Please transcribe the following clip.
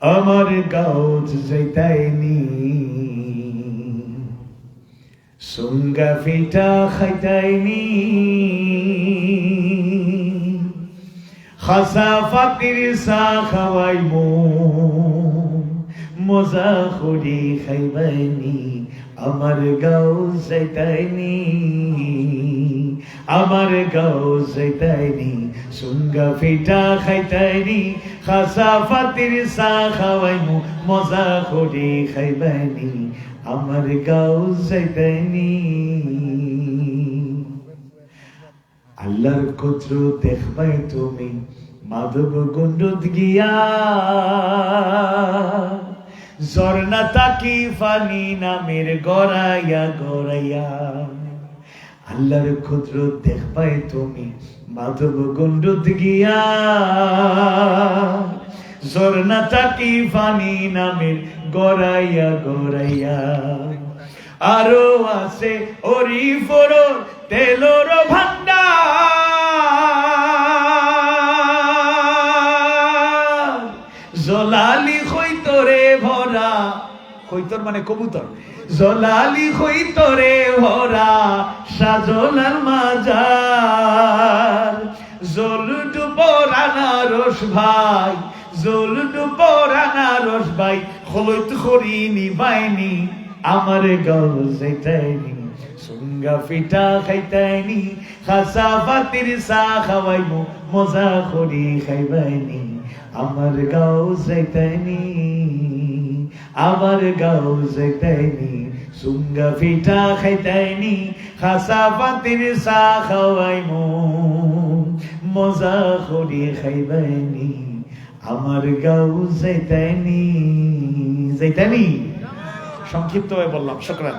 আমার গাউজ যাইতাইনি সুঙ্গা ফিটা খাইতাইনি খাসা ফাতির সা খাওয়াইমু মজা করি খাইবাইনি আমার গাউজ যাইতাইনি আমার গাউজ যাইতাইনি সুঙ্গা ফিটা খাইতাইনি খাসা ফাতির সা খাওয়াইমু মজা করি খাইবাইনি আমার গাউজ যাইতাইনি আল্লাহর কুদরত দেখবাই তুমি মাধব গুন্ডুত গিয়া ঝর্ণা তাকি ফানি নামের গড়াইয়া গড়াইয়া আল্লাহর কুদরত দেখবাই তুমি মাধব গুন্ডুত গিয়া ঝর্ণা তাকি ফানি নামের গড়াইয়া গড়াইয়া আরো আছে ওরি ফোরো তেলোর ভান্ডার জলালি খৈতরে ভরা খৈতর মানে কবুতর জলালি খৈতরে ভরা সাজনার মাজার জলডু পরানা রস ভাই জলডু পরানা রস ভাই খলইত খরিনি বাইনি আমার গাউজ যাইতাইনি সুঙ্গা ফিটা খাইতাইনি খাসা ফাতির সা খাওয়াইমু মজা করি খাইবাইনি আমার গাউজ যাইতাইনি আমার গাউজ যাইতাইনি সুঙ্গা ফিটা খাইতাইনি খাসা ফাতির সা খাওয়াইমু মজা করি খাইবাইনি আমার গাউজ যাইতাইনি যাইতাইনি সংক্ষিপ্তভাবে বললাম। শুকরান।